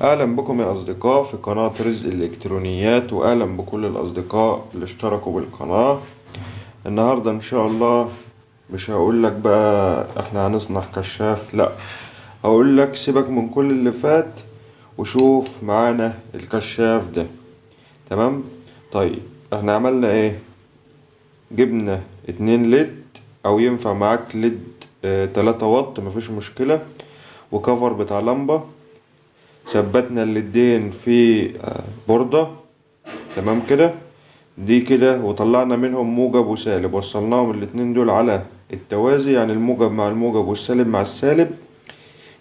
أهلا بكم يا أصدقاء في قناة رزق الإلكترونيات، وأهلا بكل الأصدقاء اللي اشتركوا بالقناة. النهاردة إن شاء الله مش هقولك بقى إحنا هنصنع كشاف، لأ، هقولك سيبك من كل اللي فات وشوف معانا الكشاف ده. تمام. طيب إحنا عملنا إيه؟ جبنا 2 ليد، أو ينفع معاك ليد 3 واط، مفيش مشكلة، وكفر بتاع لمبة. ثبتنا الليدين في بوردة. تمام كده. دي كده، وطلعنا منهم موجب وسالب، وصلناهم الاتنين دول على التوازي، يعني الموجب مع الموجب والسالب مع السالب.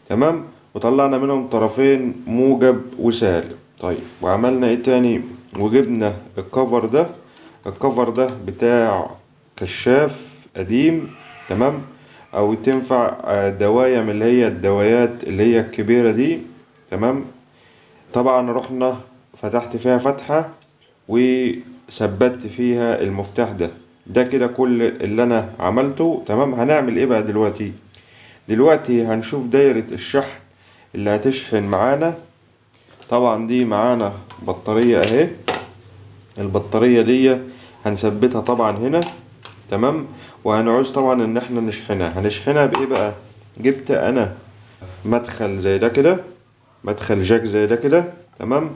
تمام. وطلعنا منهم طرفين موجب وسالب. طيب وعملنا ايه تاني؟ وجبنا الكفر ده بتاع كشاف قديم. تمام. او تنفع دواية من اللي هي الدوايات اللي هي الكبيرة دي. تمام. طبعا رحنا فتحت فيها فتحة وثبت فيها المفتاح ده كده كل اللي انا عملته. تمام. هنعمل ايه بقى دلوقتي؟ دلوقتي هنشوف دايرة الشحن اللي هتشحن معانا. طبعا دي معانا بطارية اهي. البطارية دي هنثبتها طبعا هنا. تمام. وهنعوز طبعا ان احنا هنشحنها بايه بقى؟ جبت انا مدخل زي ده كده، مدخل جاك زي ده كده. تمام.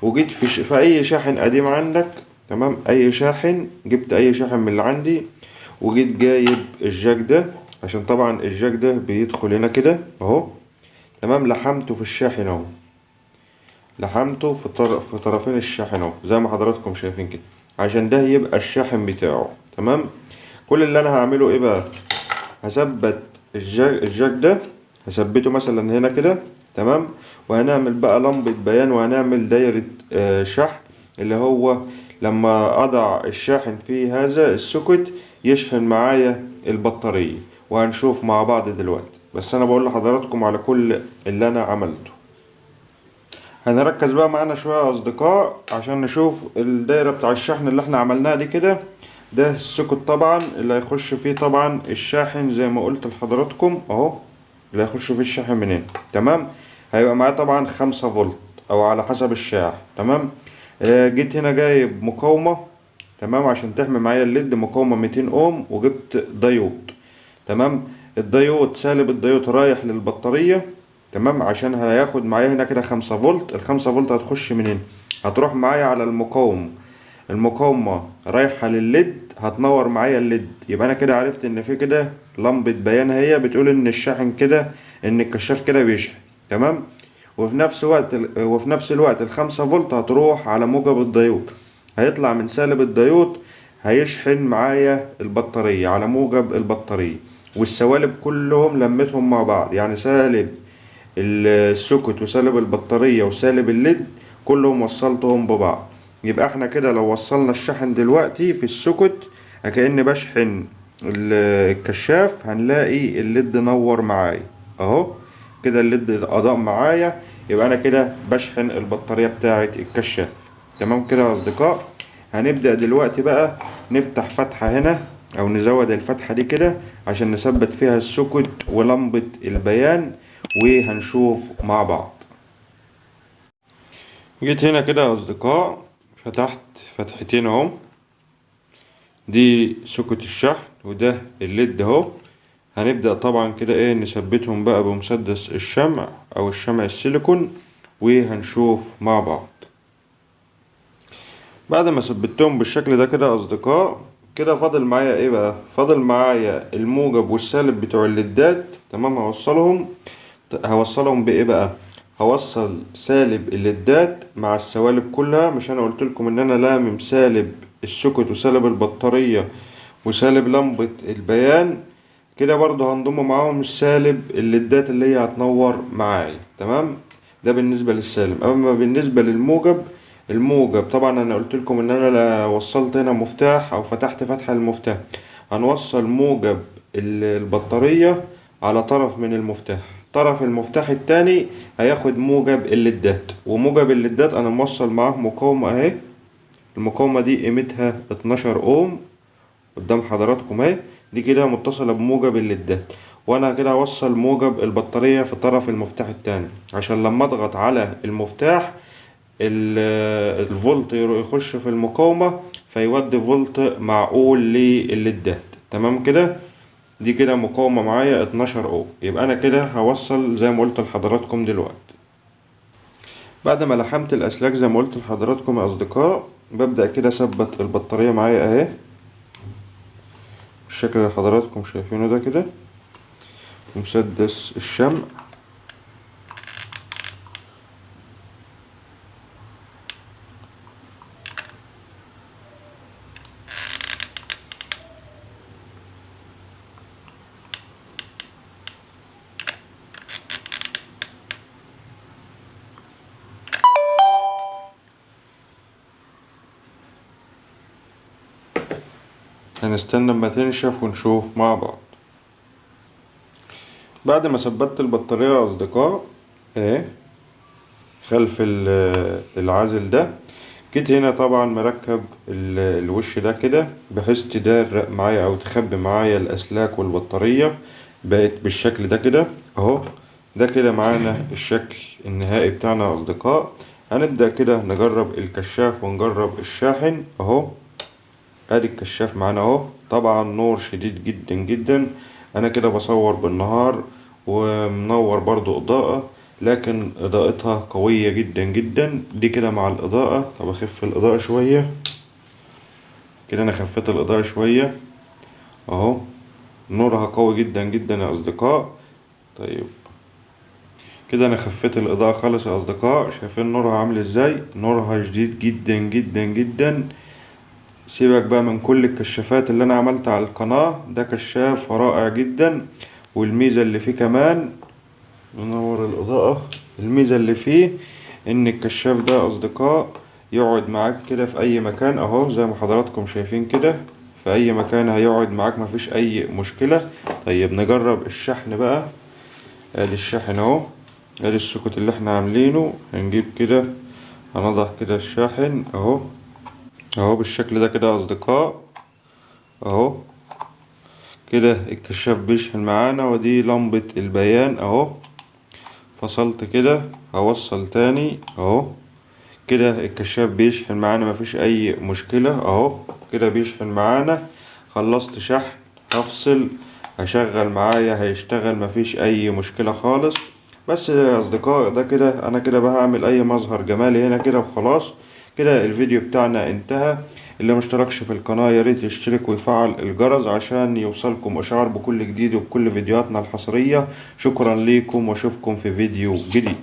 وجيت في اي شاحن قديم عندك. تمام. اي شاحن، جبت اي شاحن من اللي عندي، وجيت جايب الجاك ده، عشان طبعا الجاك ده بيدخل هنا كده اهو. تمام. لحمته في الشاحن اهو، لحمته في طرفين الشاحن اهو، زي ما حضراتكم شايفين كده، عشان ده يبقى الشاحن بتاعه. تمام. كل اللي انا هعمله ايه بقى؟ هثبت الجاك ده، هثبته مثلا هنا كده. تمام. وهنعمل بقى لمبة بيان، وهنعمل دايرة شحن، اللي هو لما اضع الشاحن في هذا السوكت يشحن معايا البطارية. وهنشوف مع بعض دلوقتي، بس انا بقول لحضراتكم على كل اللي انا عملته. هنركز بقى معانا شوية يا اصدقاء عشان نشوف الدايرة بتاع الشحن اللي احنا عملناها دي كده. ده السوكت طبعا اللي هيخش فيه طبعا الشاحن، زي ما قلت لحضراتكم اهو، اللي هيخش فيه الشاحن منين. تمام. هيبقى معاه طبعا 5 فولت او على حسب الشاحن. تمام. جيت هنا جايب مقاومة. تمام. عشان تحمي معايا الليد، مقاومة 200 اوم، وجبت دايود. تمام. الدايود سالب الدايود رايح للبطارية. تمام. عشان هياخد معايا هنا كده 5 فولت. ال5 فولت هتخش منين؟ هتروح معايا على المقاومة رايحة للليد، هتنور معايا الليد. يبقى انا كده عرفت ان في كده لمبة بيان هي بتقول ان الشاحن كده، ان الكشاف كده بيشحن. تمام. وفي نفس الوقت ال5 فولت هتروح على موجب الديود، هيطلع من سالب الديود، هيشحن معايا البطارية على موجب البطارية. والسوالب كلهم لمتهم مع بعض، يعني سالب السوكت وسالب البطارية وسالب الليد كلهم وصلتهم ببعض. يبقى احنا كده لو وصلنا الشحن دلوقتي في السوكت، كأني بشحن الكشاف، هنلاقي الليد نور معايا اهو كده، الليد اضاء معايا. يبقى انا كده بشحن البطارية بتاعة الكشاف. تمام كده يا اصدقاء. هنبدأ دلوقتي بقى نفتح فتحة هنا، او نزود الفتحة دي كده عشان نثبت فيها السوكت ولمبة البيان، وهنشوف مع بعض. جيت هنا كده يا اصدقاء، فتحت فتحتين اهو. دي سوكت الشحن وده الليد اهو. هنبدأ طبعا كده ايه نثبتهم بقى بمسدس الشمع او الشمع السيليكون، وهنشوف مع بعض. بعد ما ثبتهم بالشكل ده كده يا اصدقاء، كده فاضل معايا ايه بقى؟ فاضل معايا الموجب والسالب بتوع الليدات. تمام. هوصلهم بايه بقى؟ هوصل سالب الليدات مع السوالب كلها. مش انا قلت لكم ان انا لامم سالب السوكت وسالب البطارية وسالب لمبة البيان؟ كده برضو هنضم معاهم السالب الليدات اللي هي هتنور معايا. تمام. ده بالنسبة للسالب. اما بالنسبة للموجب، الموجب طبعا انا قلت لكم ان انا لا وصلت هنا مفتاح او فتحت فتحة المفتاح. هنوصل موجب البطارية على طرف من المفتاح، طرف المفتاح التاني هياخد موجب الليدات. وموجب الليدات انا موصل معاه مقاومة اهي. المقاومة دي قيمتها 12 اوم قدام حضراتكم اهي. دي كده متصلة بموجب الليدات. وانا كده هوصل موجب البطارية في طرف المفتاح التاني، عشان لما اضغط على المفتاح الفولت يخش في المقاومة فيودي فولت معقول للليدات. تمام كده. دي كده مقاومة معايا 12 اوم. يبقى انا كده هوصل زي ما قلت لحضراتكم دلوقتي. بعد ما لحمت الاسلاك زي ما قلت لحضراتكم يا اصدقاء، ببدأ كده اثبت البطارية معايا اهي بالشكل اللي حضراتكم شايفينه ده كده، مسدس الشمع. هنستنى اما تنشف ونشوف مع بعض. بعد ما ثبتت البطارية يا اصدقاء اهي خلف العازل ده، جيت هنا طبعا مركب الوش ده كده بحيث تدار معايا او تخبي معايا الاسلاك والبطارية. بقت بالشكل ده كده اهو. ده كده معانا الشكل النهائي بتاعنا يا اصدقاء. هنبدأ كده نجرب الكشاف ونجرب الشاحن اهو. ادي الكشاف معانا اهو، طبعا نور شديد جدا جدا. انا كده بصور بالنهار ومنور برضو اضاءة، لكن اضاءتها قوية جدا جدا. دي كده مع الاضاءة. طب اخف الاضاءة شوية كده، انا خفيت الاضاءة شوية اهو. نورها قوي جدا جدا يا اصدقاء. طيب كده انا خفيت الاضاءة خالص يا اصدقاء. شايفين نورها عامل ازاي؟ نورها شديد جدا جدا جدا. سيبك بقى من كل الكشافات اللي انا عملتها على القناة، ده كشاف رائع جدا. والميزة اللي فيه كمان، ننور الاضاءة، الميزة اللي فيه ان الكشاف ده اصدقاء يقعد معاك كده في اي مكان اهو، زي ما حضراتكم شايفين كده في اي مكان هيقعد معاك مفيش اي مشكلة. طيب نجرب الشحن بقى. ادي الشاحن اهو، ادي السوكت اللي احنا عاملينه. هنجيب كده هنضع كده الشاحن اهو، اهو بالشكل ده كده يا اصدقاء اهو. كده الكشاف بيشحن معانا، ودي لمبة البيان اهو. فصلت كده هوصل تاني اهو. كده الكشاف بيشحن معانا مفيش اي مشكلة اهو. كده بيشحن معانا. خلصت شحن هفصل، هشغل معايا هيشتغل مفيش اي مشكلة خالص. بس يا اصدقاء ده كده انا كده بقى هعمل اي مظهر جمالي هنا كده وخلاص. كده الفيديو بتاعنا انتهى. اللي مشتركش في القناة ياريت يشترك ويفعل الجرس عشان يوصلكم اشعار بكل جديد وبكل فيديوهاتنا الحصرية. شكرا ليكم واشوفكم في فيديو جديد.